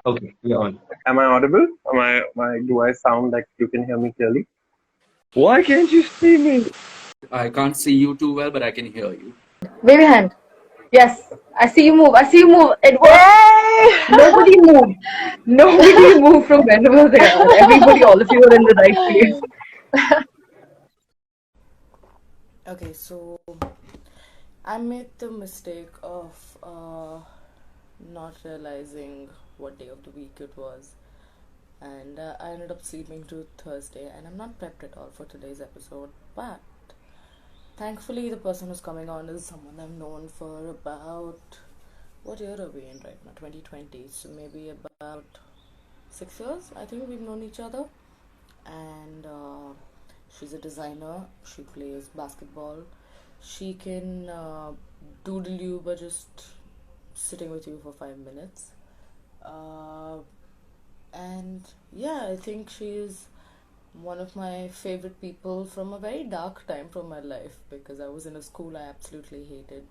Okay, you're on. Am I audible? Do I sound like you can hear me clearly? Why can't you see me? I can't see you too well, but I can hear you. Wave your hand. Yes, I see you move. I see you move. It works. Nobody moved. Nobody moved from wherever they are. Everybody, all of you are in the right place. Okay, so I made the mistake of not realizing what day of the week it was, and I ended up sleeping to Thursday, and I'm not prepped at all for today's episode, but thankfully the person who's coming on is someone I've known for about, what year are we in right now? 2020, so maybe about 6 years I think we've known each other. And she's a designer, she plays basketball, she can doodle you by just sitting with you for 5 minutes. And yeah, I think she's one of my favorite people from a very dark time from my life, because I was in a school I absolutely hated,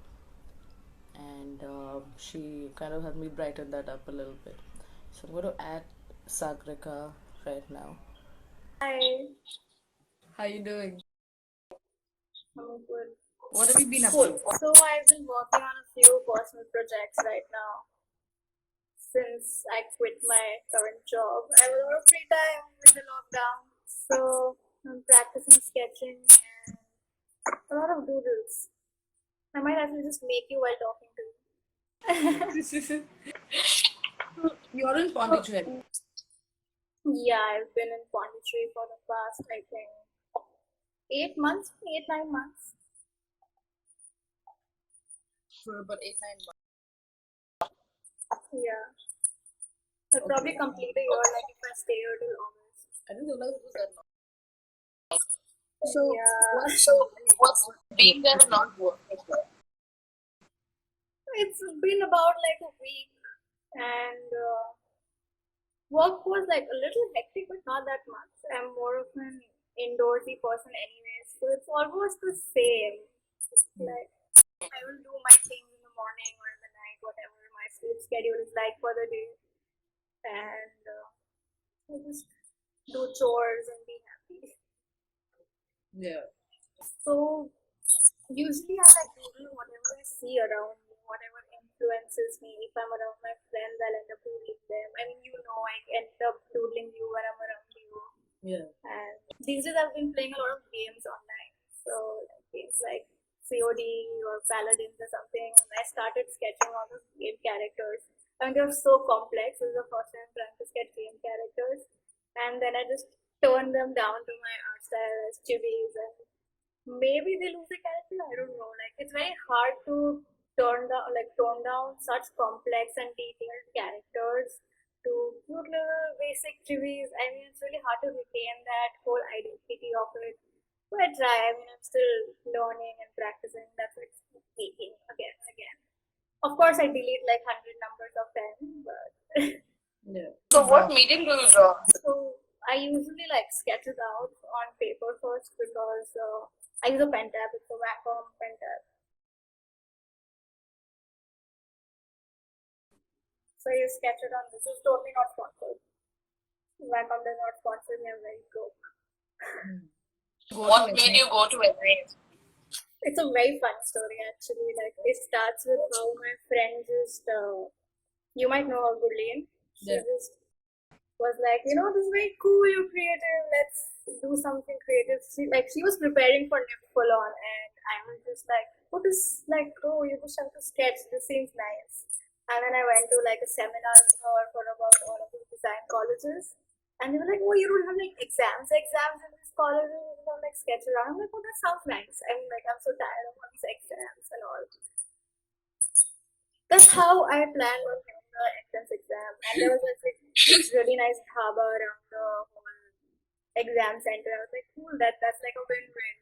and she kind of helped me brighten that up a little bit. So I'm going to add Sagarika right now. Hi, How you doing? I'm good. What have you been up Cool. to? So I've been working on a few personal projects right now since I quit my current job. I have a lot of free time with the lockdown, so I'm practicing sketching and a lot of doodles. I might actually just make you while talking to you. You're in Pondicherry. Yeah, I've been in Pondicherry for the past, I think, 8 months, 9 months. For about 8-9 months. Yeah. I'll probably complete a year like if I stay here till August. I didn't realize it was that long. So What's being there and not working? it's been about like a week, and work was like a little hectic, but not that much. I'm more of an indoorsy person anyway, so it's almost the same. Like I will do my things in the morning or in the night, whatever my sleep schedule is like for the day, and I just do chores and be happy. Yeah. So usually I like doodle whatever I see around me, whatever influences me. If I'm around my friends, I'll end up doodling them. I mean, I end up doodling you when I'm around you. Yeah. And these days I've been playing a lot of games online. So games like COD or Paladins or something. And I started sketching all those game characters. And they're so complex. This is the first time I'm trying to sketch game characters. And then I just turn them down to my art style as chibis, and maybe they lose the character. I don't know. Like it's very hard to tone down such complex and detailed characters to cute little basic chibis. I mean, it's really hard to retain that whole identity of it. But I try. I mean, I'm still learning and practicing. That's what it's taking again and again. Of course, I delete like 100 numbers of them, but Yeah. So what medium do you draw? so I usually like sketch it out on paper first because I use a pen tab. It's a Wacom pen tab. So you sketch it on. This is totally not sponsored. Wacom does not sponsor me. I'm very broke. What made you go to NIFT? It's a very fun story actually. Like it starts with how my friend just you might know her, Gurleen. She Yeah. just was like, this is very cool, you're creative, let's do something creative. She was preparing for NIFT full on, and I was just like, what is like, oh, you just have to sketch, this seems nice. And then I went to like a seminar with her for about all of these design colleges. And they were like, oh, you don't have like exams in these colleges, you don't like sketch around. I'm like, oh, that sounds nice. I mean, like, I'm so tired of all these exams and all. That's how I planned on getting the entrance exam. And there was like this really nice dhaba around the whole exam center. I was like, cool, that's like a win-win.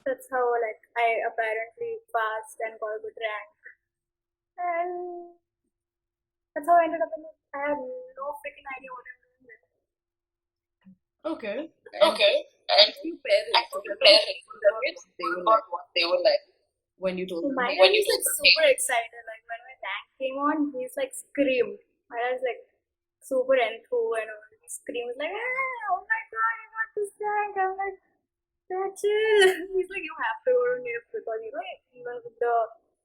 That's how like I apparently passed and got a good rank. And that's how I ended up in it. I have no freaking idea what I'm doing there. Okay. Okay. And Few parents. I think your parents about what they were like When you told them. My when dad you was like told them. super excited. Like when my rank came on, he's like screamed. My dad's like, super enthu and all. He screams like, oh my god, you got this rank. I'm like, that's it. He's like, you have to go to NIFT because even with the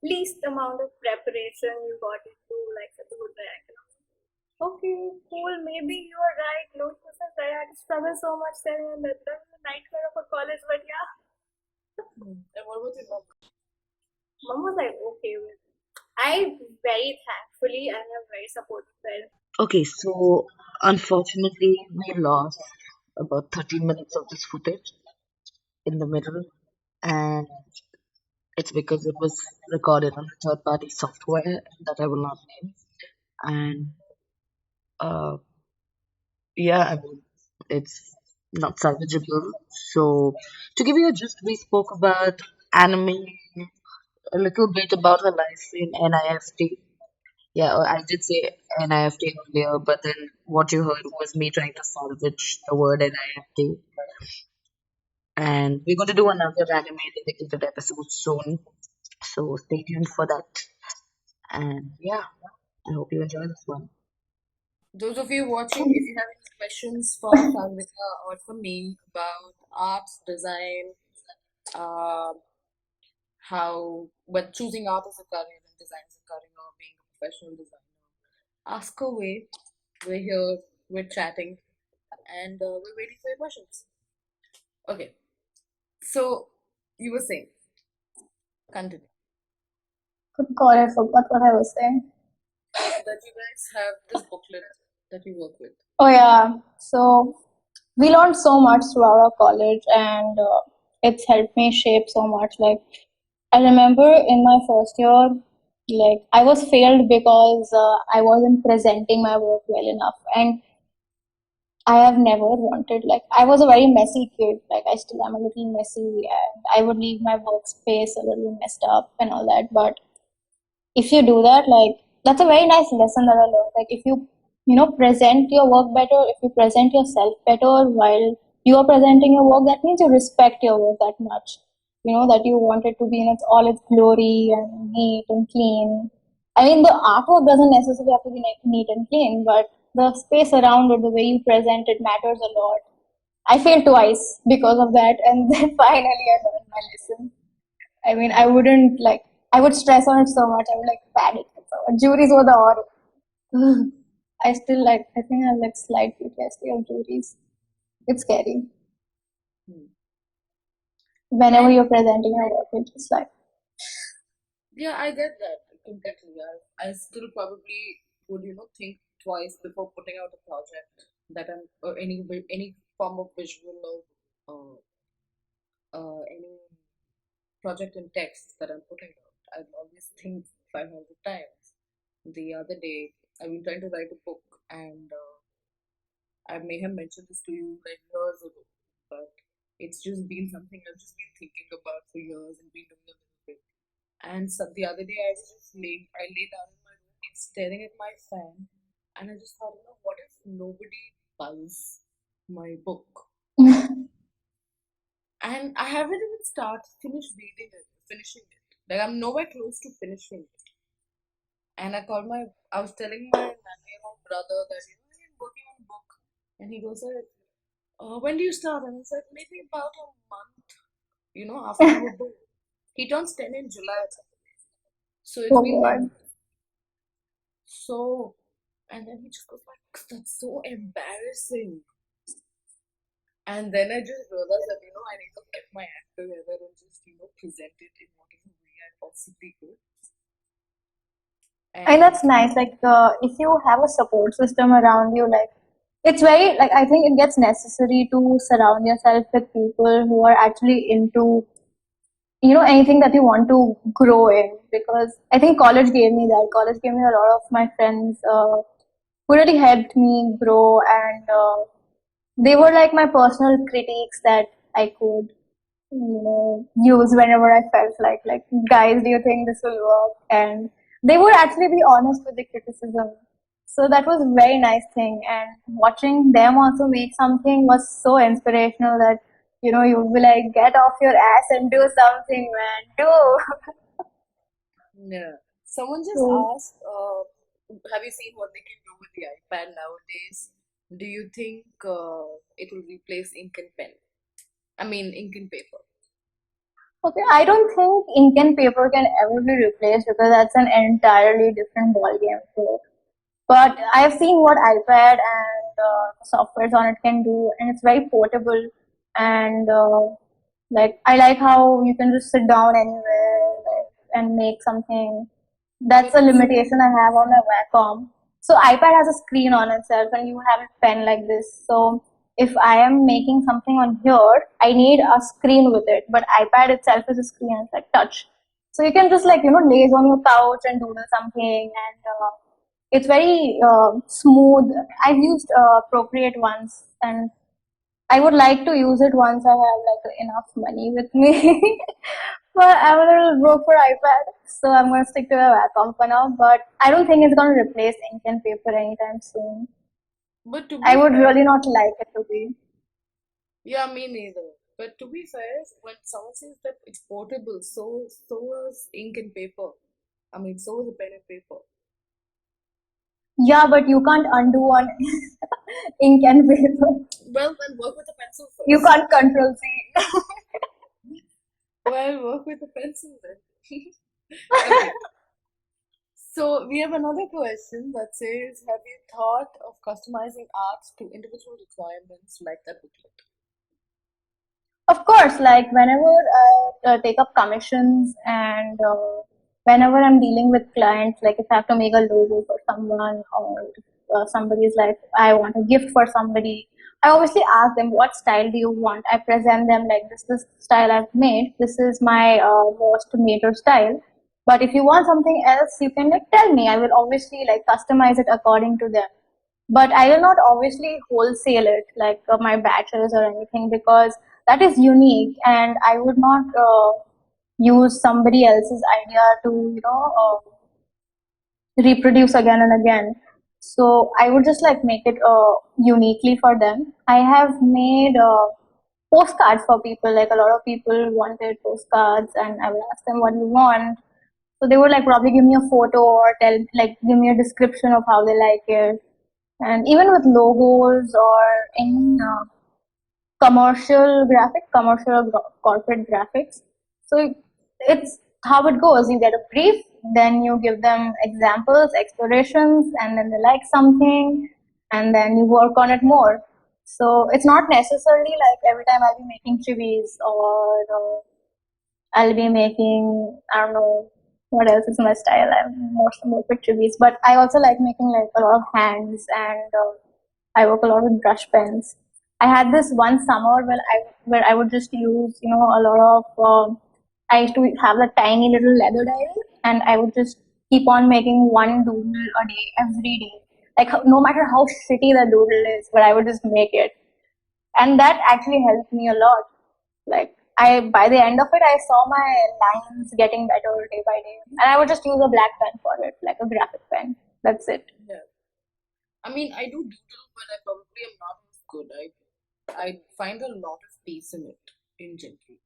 least amount of preparation, you got into like such a good rank. And I'm like, okay, cool. Maybe you are right. No, I had to struggle so much there, and that was the nightmare of a college. But yeah, And what was your mom? mom was like, okay with it. I very thankfully I have very supportive parents. Okay, so unfortunately, we lost about 30 minutes of this footage in the middle, and it's because it was recorded on third party software that I will not name. And uh, yeah, I mean, it's not salvageable. So, to give you a gist, we spoke about anime, a little bit about her life in NIFT. Yeah, I did say NIFT earlier, but then what you heard was me trying to salvage the word NIFT. And we're going to do another anime dedicated episode soon. So stay tuned for that. And yeah, I hope you enjoy this one. Those of you watching, if you have any questions for Sagarika or for me about arts, design, but choosing art as a career and design as a career, or being a professional designer, ask away. We're here, we're chatting, and we're waiting for your questions. Okay, so you were saying, continue. Good God, I forgot what I was saying. That you guys have this booklet that you work with. Oh yeah, so we learned so much throughout our college, and it's helped me shape so much. Like I remember in my first year, like I was failed because I wasn't presenting my work well enough, and I have never wanted, like, I was a very messy kid. Like, I still am a little messy, and I would leave my workspace a little messed up and all that. But if you do that, like, that's a very nice lesson that I learned. Like, if you present your work better, if you present yourself better while you are presenting your work, that means you respect your work that much. That you want it to be in all its glory and neat and clean. I mean, the artwork doesn't necessarily have to be like neat and clean, but the space around it, the way you present it matters a lot. I failed twice because of that, and then finally I learned my lesson. I mean, I would stress on it so much, I would like panic. So juries were the horror. I think I have like slight PTSD of juries. It's scary. Whenever you're presenting your work, it's just like, Yeah, I get that completely. I still probably would, think twice before putting out a project that I'm or any form of visual or any project in text that I'm putting out. I'd always think 500 times. The other day, I've been trying to write a book, and I may have mentioned this to you like years ago, but it's just been something I've just been thinking about for years and been doing a little bit. And so the other day I was just I lay down in my room staring at my fan, and I just thought, what if nobody buys my book? And I haven't even finished finishing it. Like I'm nowhere close to finishing it. And I was telling my brother that I'm working on a book, and he goes like, when do you start? And I was like, maybe about a month, after we were born. He turns 10 in July. So it's oh been God. months. So, and then he just goes like, that's so embarrassing. And then I just realized that, I need to get my act together and just, present it in whatever way I possibly could. And that's nice. Like, if you have a support system around you, like, it's very, like, I think it gets necessary to surround yourself with people who are actually into, anything that you want to grow in. Because I think college gave me that. College gave me a lot of my friends who really helped me grow, and they were like my personal critiques that I could, use whenever I felt like, guys, do you think this will work? And they would actually be honest with the criticism. So that was a very nice thing. And watching them also make something was so inspirational that, you would be like, get off your ass and do something, man. Do. Yeah. Someone just So- asked, have you seen what they can do with with the iPad nowadays, do you think it will replace ink and pen? I mean, ink and paper. Okay, I don't think ink and paper can ever be replaced because that's an entirely different ballgame. So, but I've seen what iPad and softwares on it can do, and it's very portable. And like I like how you can just sit down anywhere and make something. That's a limitation I have on my Wacom. So iPad has a screen on itself, and you have a pen like this. So if I am making something on here, I need a screen with it. But iPad itself is a screen; it's like touch. So you can just like laze on your couch and doodle something, and it's very smooth. I've used Procreate once, and I would like to use it once I have like enough money with me. But I'm a little broke for iPad, so I'm gonna stick to a Wacom for now. But I don't think it's gonna replace ink and paper anytime soon. But to be I would fair, really not like it to be. yeah, me neither. But to be fair, when someone says that it's portable, so is ink and paper. I mean, so is a pen and paper. Yeah, but you can't undo on ink and paper. Well, then work with a pencil first. You can't control C. Well, work with a pencil then. Okay. So we have another question that says, have you thought of customizing art to individual requirements like that booklet? Of course, like whenever I take up commissions and whenever I'm dealing with clients, like if I have to make a logo for someone or somebody's like, I want a gift for somebody, I obviously ask them, what style do you want? I present them like, this style I've made. This is my most major style. But if you want something else, you can like tell me. I will obviously like customize it according to them. But I will not obviously wholesale it like my batches or anything because that is unique, and I would not use somebody else's idea to reproduce again and again. So I would just like make it uniquely for them. I have made postcards for people. Like a lot of people wanted postcards, and I would ask them what you want. So they would like probably give me a photo or give me a description of how they like it. And even with logos or any commercial or corporate graphics. So it's how it goes. You get a brief, then you give them examples, explorations, and then they like something, and then you work on it more. So it's not necessarily like every time I'll be making chivis or I'll be making, I don't know what else is my style. I'm mostly more with chivis, but I also like making like a lot of hands, and I work a lot with brush pens. I had this one summer where I would just use a lot of I used to have a tiny little leather diary, and I would just keep on making one doodle a day every day. Like no matter how shitty the doodle is, but I would just make it, and that actually helped me a lot. Like by the end of it, I saw my lines getting better day by day, and I would just use a black pen for it, like a graphic pen. That's it. Yeah. I mean, I do doodle, but I probably am not as good. I find a lot of peace in it in general.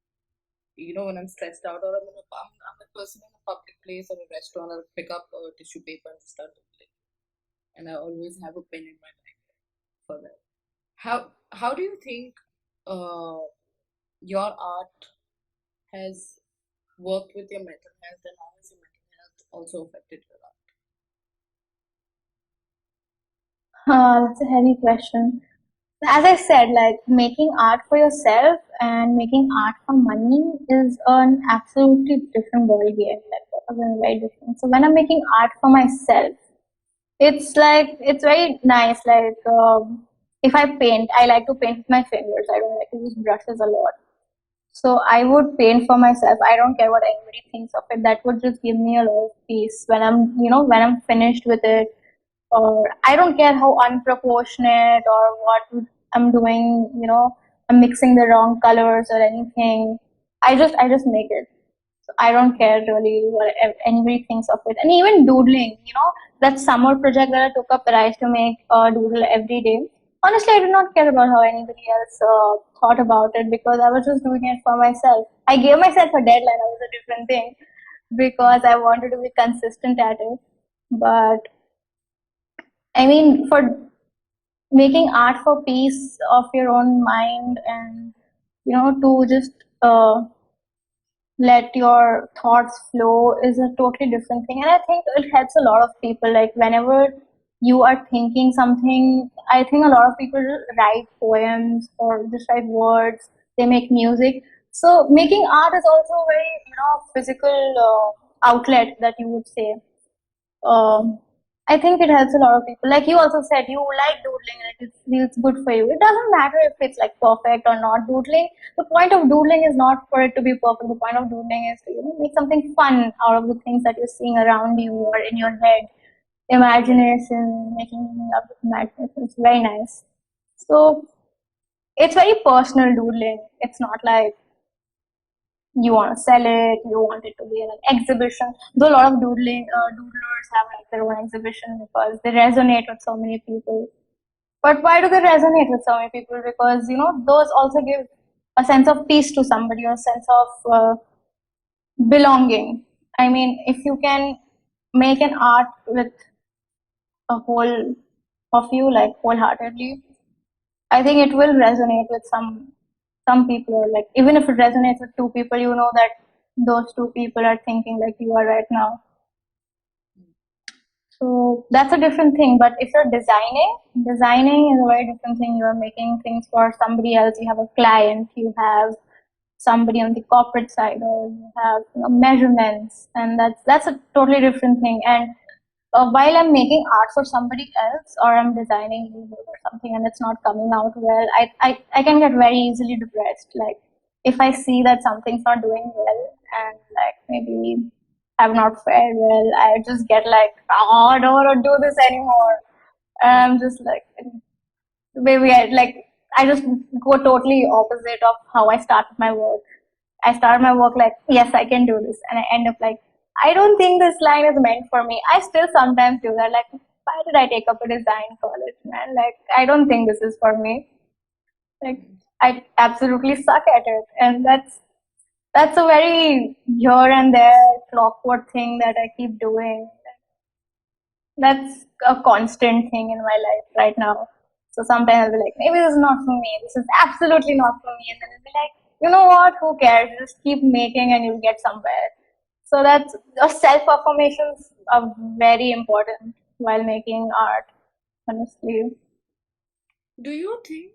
When I'm stressed out or I'm a person in a public place or a restaurant, I'll pick up a tissue paper and start doodling. And I always have a pen in my bag for that. How do you think your art has worked with your mental health, and how has your mental health also affected your art? That's a heavy question. As I said, like making art for yourself and making art for money is an absolutely different ball game. Like very different. So when I'm making art for myself, it's very nice. Like if I paint, I like to paint with my fingers. I don't like to use brushes a lot. So I would paint for myself. I don't care what anybody thinks of it. That would just give me a lot of peace when I'm finished with it. Or I don't care how unproportionate or what I'm doing. I'm mixing the wrong colors or anything. I just make it. So I don't care really what anybody thinks of it. And even doodling, that summer project that I took up, that I used to make a doodle every day. Honestly, I did not care about how anybody else thought about it because I was just doing it for myself. I gave myself a deadline. That was a different thing because I wanted to be consistent at it. But I mean, for making art for peace of your own mind, and to just let your thoughts flow is a totally different thing. And I think it helps a lot of people. Like whenever you are thinking something, I think a lot of people write poems or just write words, they make music. So making art is also a very physical outlet that you would say. um, I think it helps a lot of people. Like you also said, you like doodling, like it feels good for you. It doesn't matter if it's like perfect or not. Doodling, the point of doodling is not for it to be perfect. The point of doodling is to make something fun out of the things that you're seeing around you or in your head. Imagination, making up with imagination. It's very nice. So it's very personal doodling. It's not like you want to sell it, you want it to be in an exhibition. Though a lot of doodlers have like their own exhibition because they resonate with so many people. But why do they resonate with so many people? Because those also give a sense of peace to somebody, or a sense of belonging. I mean, if you can make an art with a whole of you, like wholeheartedly, I think it will resonate with some people. Or like even if it resonates with two people, you know that those two people are thinking like you are right now. So that's a different thing. But if you're designing is a very different thing. You are making things for somebody else. You have a client. You have somebody on the corporate side, or you have measurements, and that's a totally different thing. And while I'm making art for somebody else, or I'm designing or something and it's not coming out well, I can get very easily depressed. Like if I see that something's not doing well, and like maybe have not fared well, I just get like, oh, I don't want to do this anymore. And I'm just like, maybe I just go totally opposite of how I started my work. I start my work like, yes, I can do this. And I end up like, I don't think this line is meant for me. I still sometimes do that. Like, why did I take up a design college, man? Like, I don't think this is for me. Like, I absolutely suck at it. And that's a very here and there clockwork thing that I keep doing. That's a constant thing in my life right now. So sometimes I'll be like, maybe this is not for me. This is absolutely not for me. And then I'll be like, you know what? Who cares? Just keep making and you'll get somewhere. So that's self affirmations are very important while making art, honestly. Do you think,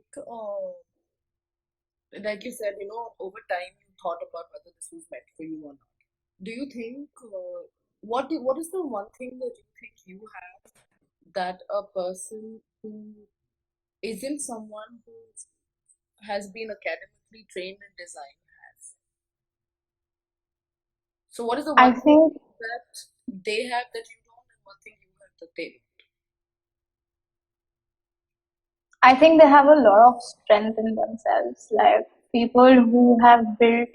like you said, over time you thought about whether this was meant for you or not? Do you think, what is the one thing that you think you have that a person who isn't someone who has been academically trained in design has? So what is the I one thing think that they have that you don't, and one thing you have that they don't? I think they have a lot of strength in themselves. Like people who have built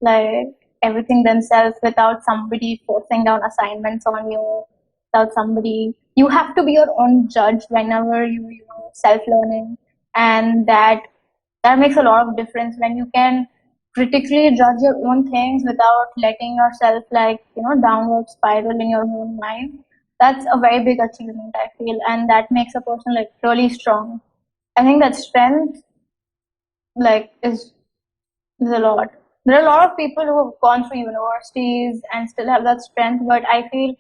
like everything themselves without somebody forcing down assignments on you, without somebody. You have to be your own judge whenever you self-learning, and that makes a lot of difference when you can critically judge your own things without letting yourself like downward spiral in your own mind. That's a very big achievement, I feel, and that makes a person like really strong. I think that strength like is a lot. There are a lot of people who have gone through universities and still have that strength, but I feel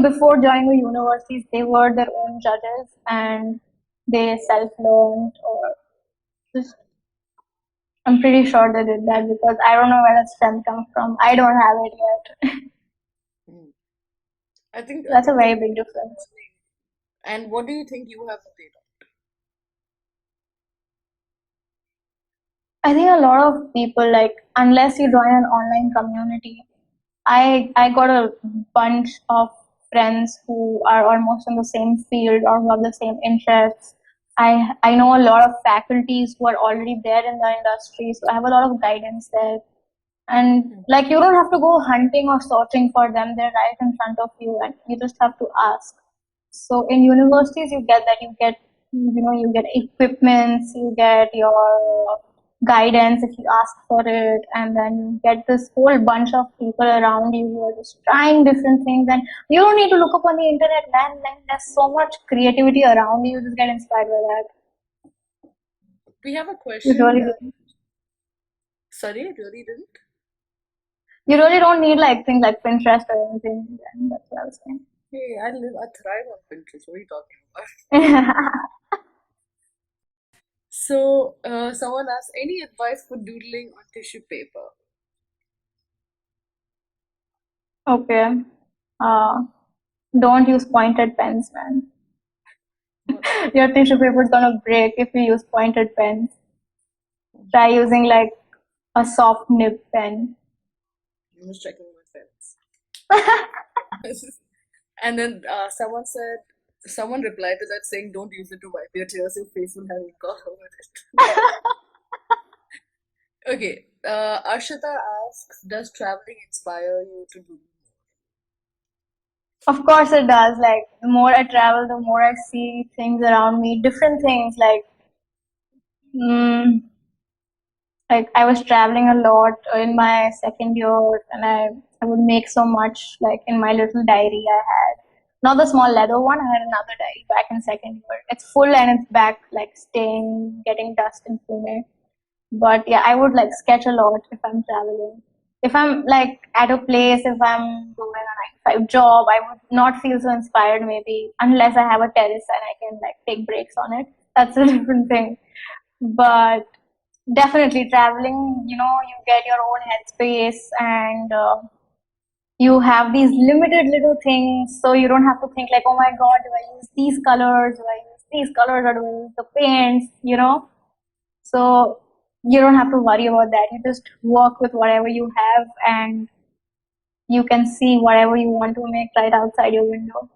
before joining the universities they were their own judges and they self-learned, or just I'm pretty sure they did that, because I don't know where that strength comes from. I don't have it yet. I think That's a very that's big difference. And what do you think you have that they don't? I think a lot of people, like, unless you join an online community, I got a bunch of friends who are almost in the same field or who have the same interests. I know a lot of faculties who are already there in the industry, so I have a lot of guidance there. And like you don't have to go hunting or searching for them; they're right in front of you, and you just have to ask. So in universities, you get that. You get equipments, you get your guidance if you ask for it, and then you get this whole bunch of people around you who are just trying different things, and you don't need to look up on the internet, man. There's so much creativity around you. Just get inspired by that. We have a You question. really, Sorry, I really didn't. you really don't need like things like Pinterest or anything. And that's what I was saying. Hey, I thrive on Pinterest. What are you talking about? So, someone asked, any advice for doodling on tissue paper? Okay. Don't use pointed pens, man. Your tissue paper is gonna break if you use pointed pens. Try using like a soft nib pen. I'm just checking my friends. And then someone replied to that saying, don't use it to wipe your tears, your face will have alcohol over it. Okay, Arshita asks, does traveling inspire you to do Of course it does. Like the more I travel, the more I see things around me, different things. Like I was traveling a lot in my second year, and I would make so much like in my little diary I had. Not the small leather one, I had another diary back in second year. It's full and it's back like staying, getting dust in Pune. But yeah, I would like sketch a lot if I'm traveling. If I'm like at a place, if I'm doing a 9 to 5 job, I would not feel so inspired maybe unless I have a terrace and I can like take breaks on it. That's a different thing. But definitely traveling, you get your own headspace, and you have these limited little things, so you don't have to think like, oh my god, do I use these colors? Do I use these colors, or do I use the paints? So you don't have to worry about that. You just work with whatever you have, and you can see whatever you want to make right outside your window.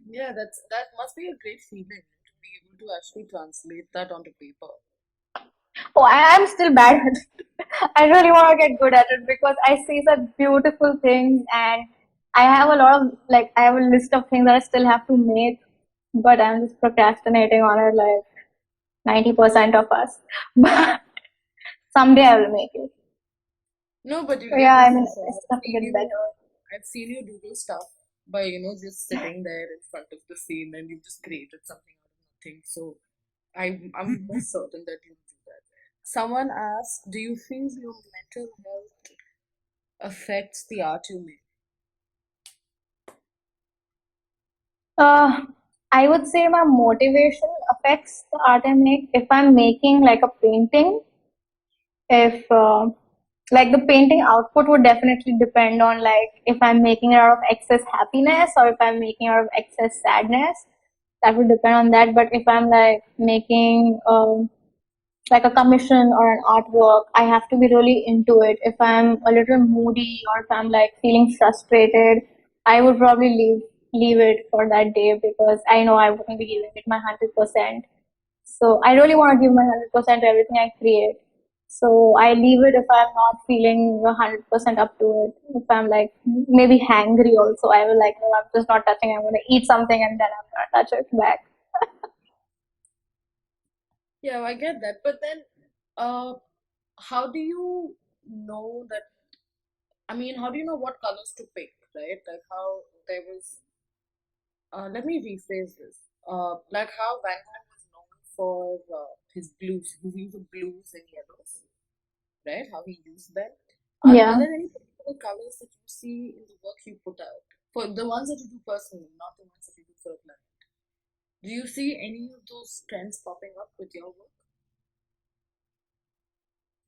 Yeah, that must be a great feeling to be able to actually translate that onto paper. Oh, I'm still bad at it. I really want to get good at it because I see such beautiful things, and I have a lot of like I have a list of things that I still have to make, but I'm just procrastinating on it like 90% of us. But someday I will make it. No, but you So get yeah, I this mean, also. I still have to get better. I've seen you doodle stuff by, just sitting there in front of the scene and you just created something out of nothing. So I'm most certain that you do that. Someone asked, do you feel your mental health affects the art you make? I would say my motivation affects the art I make. If I'm making like a painting, if like the painting output would definitely depend on like if I'm making it out of excess happiness or if I'm making it out of excess sadness. That would depend on that. But if I'm like making like a commission or an artwork, I have to be really into it. If I'm a little moody or if I'm like feeling frustrated, I would probably leave it for that day because I know I wouldn't be giving it my 100%. So I really want to give my 100% to everything I create. So I leave it if I'm not feeling 100% up to it. If I'm like maybe hangry also, I will like, no, I'm just not touching. I'm gonna eat something and then I'm gonna touch it back. Yeah, I get that. But then, how do you know that? I mean, how do you know what colors to pick, right? Like how there was. Let me rephrase this. Like how Van Gogh was known for his blues, his use of blues and yellows, right? How he used them. Are Yeah. there any particular colors that you see in the work you put out? For the ones that you do personally, not the ones that you do for a client. Do you see any of those trends popping up with your work?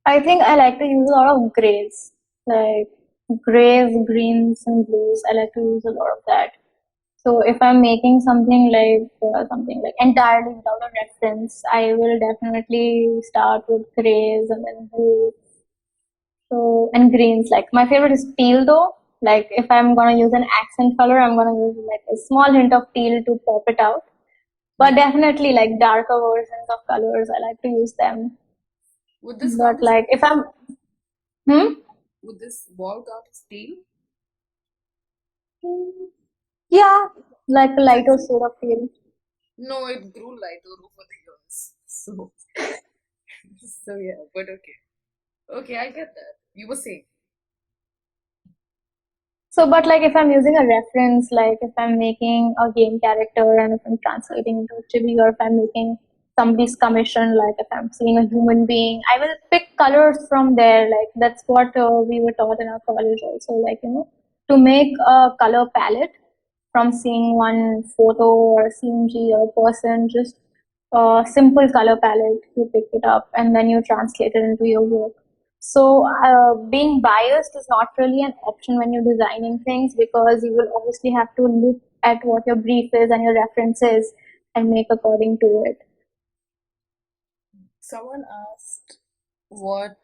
I think I like to use a lot of grays, like grays, greens, and blues. I like to use a lot of that. So if I'm making something like entirely without a reference, I will definitely start with grays and then blues. So and greens. Like my favorite is teal though. Like if I'm gonna use an accent color, I'm gonna use like a small hint of teal to pop it out. But definitely like darker versions of colors, I like to use them. Would this But count as like if I'm would this wall count as teal? yeah, like a lighter That's shade of teal. no, it grew lighter over the years. So So yeah, but okay. Okay, I get that. You were saying. So, but like if I'm using a reference, like if I'm making a game character and if I'm translating into a chibi, or if I'm making somebody's commission, like if I'm seeing a human being, I will pick colors from there. Like that's what we were taught in our college also. Like, to make a color palette from seeing one photo or a CMG or a person, just a simple color palette, you pick it up and then you translate it into your work. So, being biased is not really an option when you're designing things, because you will obviously have to look at what your brief is and your references and make according to it. Someone asked, what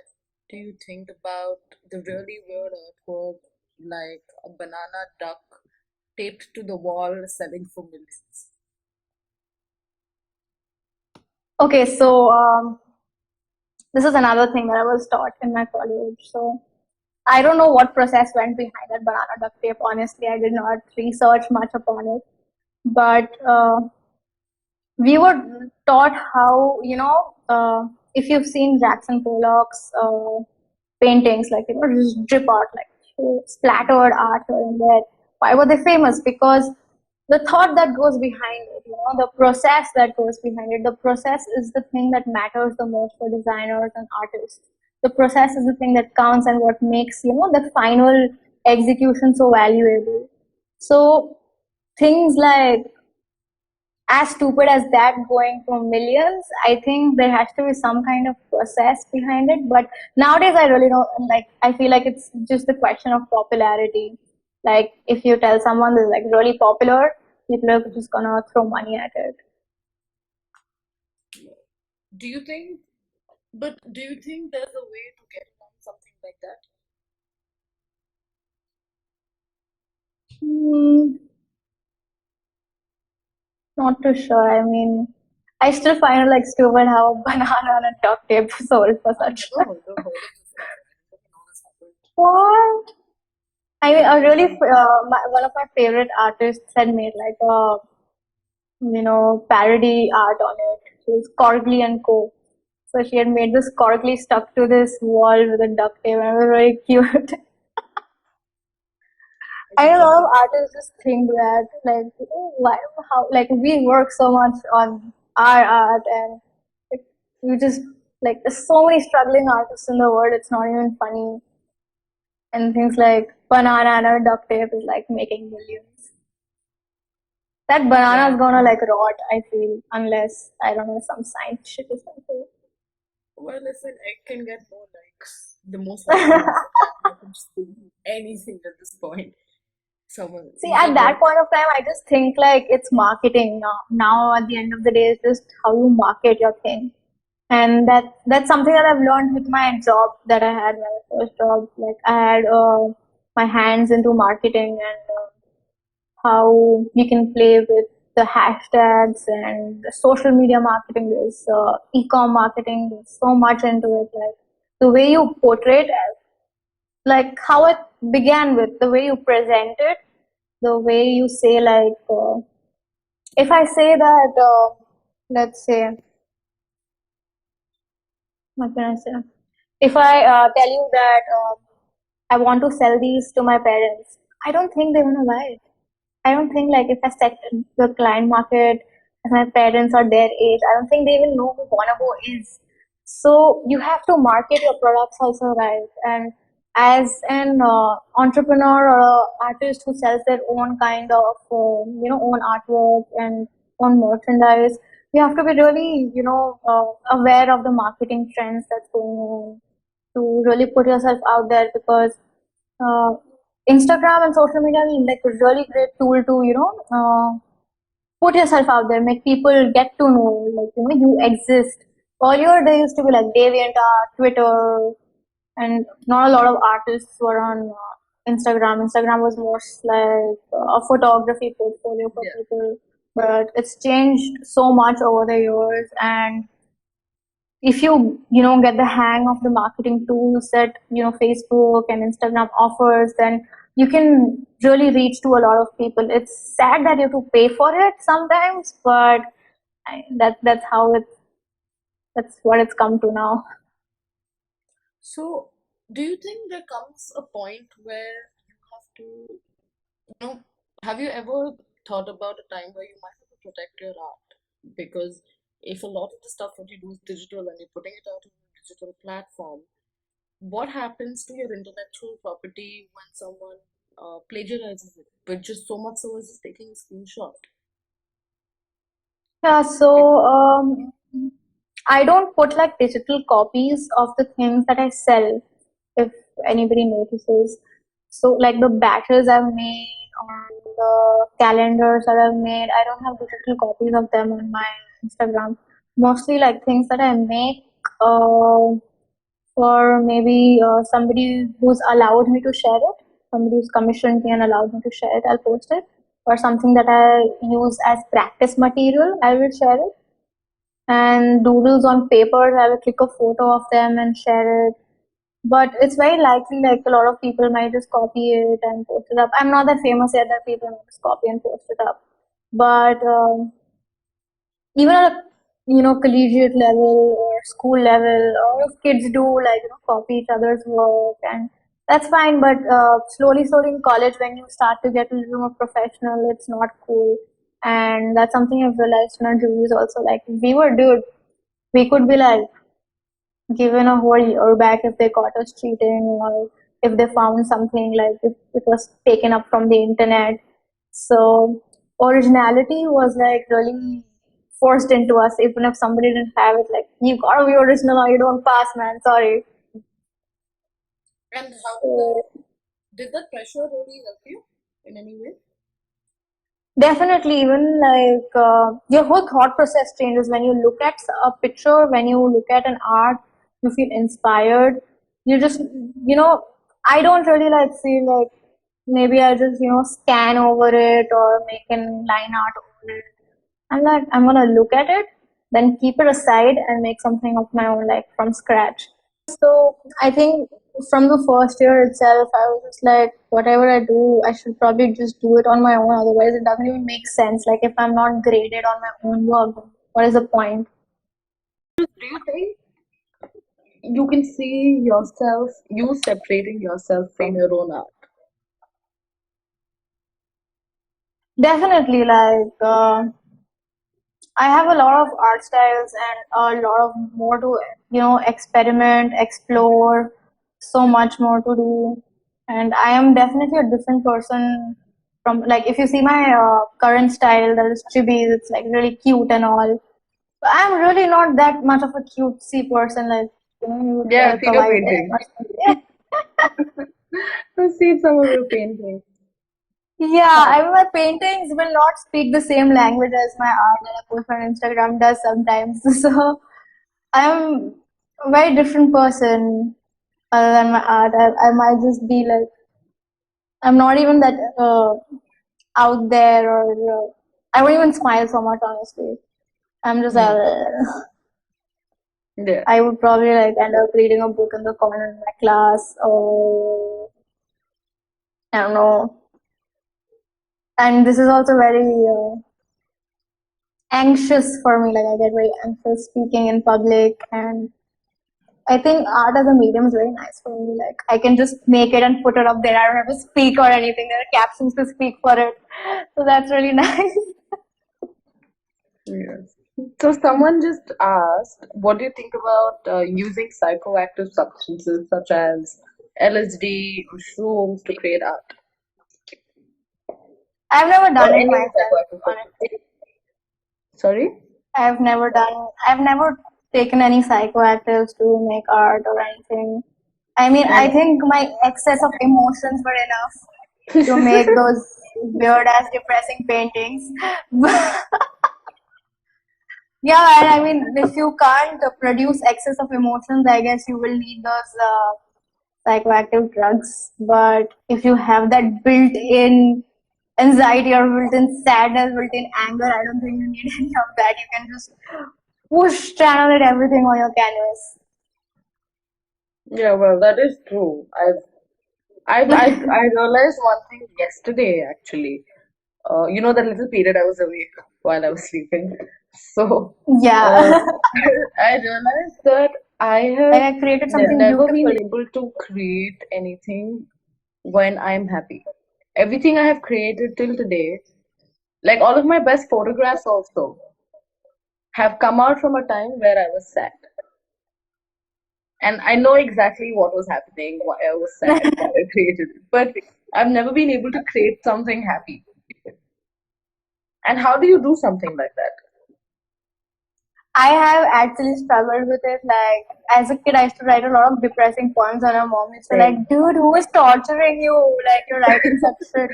do you think about the really weird artwork, like a banana duck taped to the wall selling for millions? Okay, so this is another thing that I was taught in my college. So I don't know what process went behind that banana duct tape. Honestly, I did not research much upon it, but we were taught how, if you've seen Jackson Pollock's paintings, like, just drip art, like splattered art here and there. Why were they famous? Because the thought that goes behind it, the process that goes behind it, the process is the thing that matters the most for designers and artists. The process is the thing that counts and what makes, the final execution so valuable. So things like, as stupid as that, going for millions, I think there has to be some kind of process behind it. But nowadays, I really don't like. I feel like it's just the question of popularity. Like, if you tell someone this is like really popular, people are just gonna throw money at it. Do you think, do you think there's a way to get around something like that? Hmm, not too sure. I mean, I still find it like stupid how a banana and a duct tape sold for I such. never heard of this. I didn't know this happened. What? I mean, one of my favorite artists had made like a, parody art on it. It was Corgly and Co. So she had made this Corgly stuck to this wall with a duct tape, and it was very cute. I know a lot of artists just think that, like, why, how, like, we work so much on our art, and like, we just, like, there's so many struggling artists in the world, it's not even funny. And things like banana and a duct tape is like making millions. That banana is gonna like rot, I feel, unless, I don't know, some science shit or something. Well, if an egg can get more likes, the most likely is I can just do anything at this point. Someone, See, at that point of time, I just think like it's marketing now. Now, at the end of the day, it's just how you market your thing, and that's something that I've learned with my job that I had, my first job. Like I had my hands into marketing, and how you can play with the hashtags and the social media marketing. There's e-com marketing. There's so much into it. Like the way you portray it, like how it began with the way you present it, the way you say, like, if I say that, let's say, what can I say? If I tell you that I want to sell these to my parents, I don't think they want to buy it. I don't think, like, if I set the client market as my parents or their age, I don't think they even know who Bonobo is. So you have to market your products also right. And as an entrepreneur or a artist who sells their own kind of, own artwork and own merchandise, you have to be really, aware of the marketing trends that's going on, to really put yourself out there, because uh, Instagram and social media is like a really great tool to, put yourself out there, make people get to know, like, you exist. Earlier, there used to be like DeviantArt, Twitter, and not a lot of artists were on Instagram. Instagram was more like a photography portfolio for people, but it's changed so much over the years. And if you get the hang of the marketing tools that Facebook and Instagram offers, then you can really reach to a lot of people. It's sad that you have to pay for it sometimes, but that's how that's what it's come to now. So, do you think there comes a point where you have to, have you ever thought about a time where you might have to protect your art? Because if a lot of the stuff that you do is digital and you're putting it out on a digital platform, what happens to your intellectual property when someone plagiarizes it, but just so much so as just taking a screenshot? Yeah, so I don't put like digital copies of the things that I sell, if anybody notices. So like the batches I've made or the calendars that I've made, I don't have digital copies of them on my Instagram. Mostly like things that I make for maybe somebody who's allowed me to share it, somebody who's commissioned me and allowed me to share it, I'll post it. Or something that I use as practice material, I will share it. And doodles on paper, I will click a photo of them and share it. But it's very likely like a lot of people might just copy it and post it up. I'm not that famous yet that people might just copy and post it up. But even at a collegiate level or school level, or if kids do like copy each other's work, and that's fine. But slowly in college, when you start to get a little more professional, it's not cool. And that's something I've realized in our juries also. Like we could be like given a whole year back if they caught us cheating, or if they found something like if it was taken up from the internet. So originality was like really forced into us, even if somebody didn't have it. Like, you gotta be original or you don't pass, man. Sorry. And how did that pressure really help you in any way? Definitely, even like your whole thought process changes when you look at a picture, when you look at an art, you feel inspired. You just, I don't really like feel like maybe I just, scan over it or make a line art over it. I'm like, I'm gonna look at it, then keep it aside and make something of my own, like from scratch. So I think from the first year itself, I was just like, whatever I do, I should probably just do it on my own. Otherwise, it doesn't even make sense. Like, if I'm not graded on my own work, what is the point? Do you think you can see yourself, you separating yourself from your own art? Definitely, like, I have a lot of art styles and a lot of more to, experiment, explore, so much more to do. And I am definitely a different person from, like, if you see my current style, that is chibis, it's like really cute and all. But I'm really not that much of a cutesy person, like, you would Yeah, say I've like seen a your white paintings. I've seen some of your paintings. Yeah, I mean, my paintings will not speak the same language as my art that I post on Instagram does sometimes. So I'm a very different person other than my art. I might just be like, I'm not even that out there, or I won't even smile so much, honestly. I'm just Yeah. I would probably like end up reading a book in the corner in my class, or I don't know. And this is also very anxious for me. Like, I get very anxious speaking in public, and I think art as a medium is very nice for me. Like, I can just make it and put it up there. I don't have to speak or anything. There are captions to speak for it. So that's really nice. Yes. So someone just asked, what do you think about using psychoactive substances such as LSD or shrooms to create art? I've never Or done it any other myself, psychoactive substance? honestly. Sorry? I've never taken any psychoactives to make art or anything. I mean, I And think my excess of emotions were enough to make those weird ass depressing paintings. Yeah, and I mean, if you can't produce excess of emotions, I guess you will need those psychoactive drugs. But if you have that built-in anxiety or built-in sadness, built-in anger, I don't think you need any of that. You can just push, channel it everything on your canvas. yeah, well, that is true. I realized one thing yesterday actually. You know that little period I was awake while I was sleeping. So Yeah. I realized that I Like have I created something never been beautiful. able to create anything when I'm happy. Everything I have created till today, like all of my best photographs also, have come out from a time where I was sad. And I know exactly what was happening, why I was sad, why I created it. But I've never been able to create something happy. And how do you do something like that? I have actually struggled with it. Like as a kid, I used to write a lot of depressing poems, and my mom used to like, Same. "Dude, who is torturing you? Like you're writing such shit."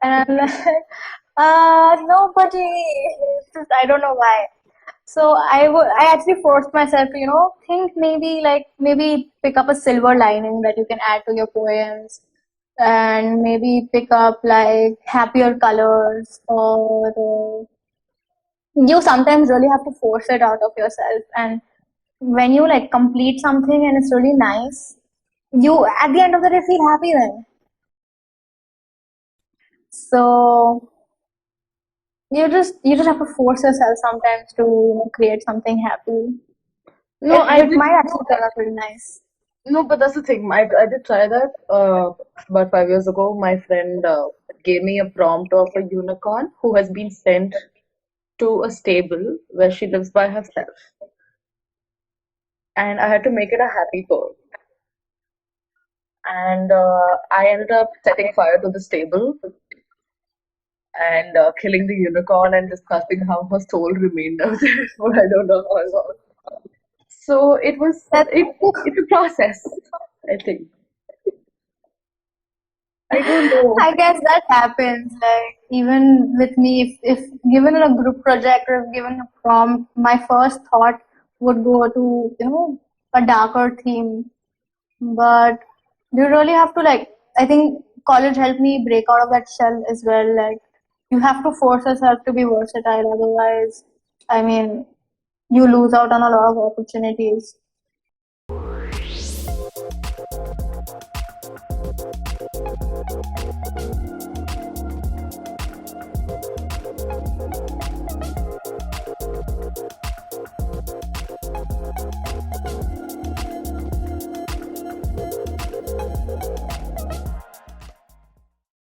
And I'm like, nobody. It's just, I don't know why. So I actually forced myself to, think maybe pick up a silver lining that you can add to your poems, and maybe pick up like happier colors, or you sometimes really have to force it out of yourself. And when you like complete something and it's really nice, you at the end of the day feel happy then. So you just have to force yourself sometimes to create something happy. No, I It did. might actually turn out really nice. No, but that's the thing. I did try that about 5 years ago. My friend gave me a prompt of a unicorn who has been sent to a stable where she lives by herself. And I had to make it a happy poem. And I ended up setting fire to the stable and killing the unicorn and discussing how her soul remained out there for I don't know how long. So That it's a process, I think. I don't know. I guess that happens. Like even with me, if given a group project or if given a prompt, my first thought would go to a darker theme. But you really have to like. I think college helped me break out of that shell as well. Like you have to force yourself to be versatile. Otherwise, I mean, you lose out on a lot of opportunities.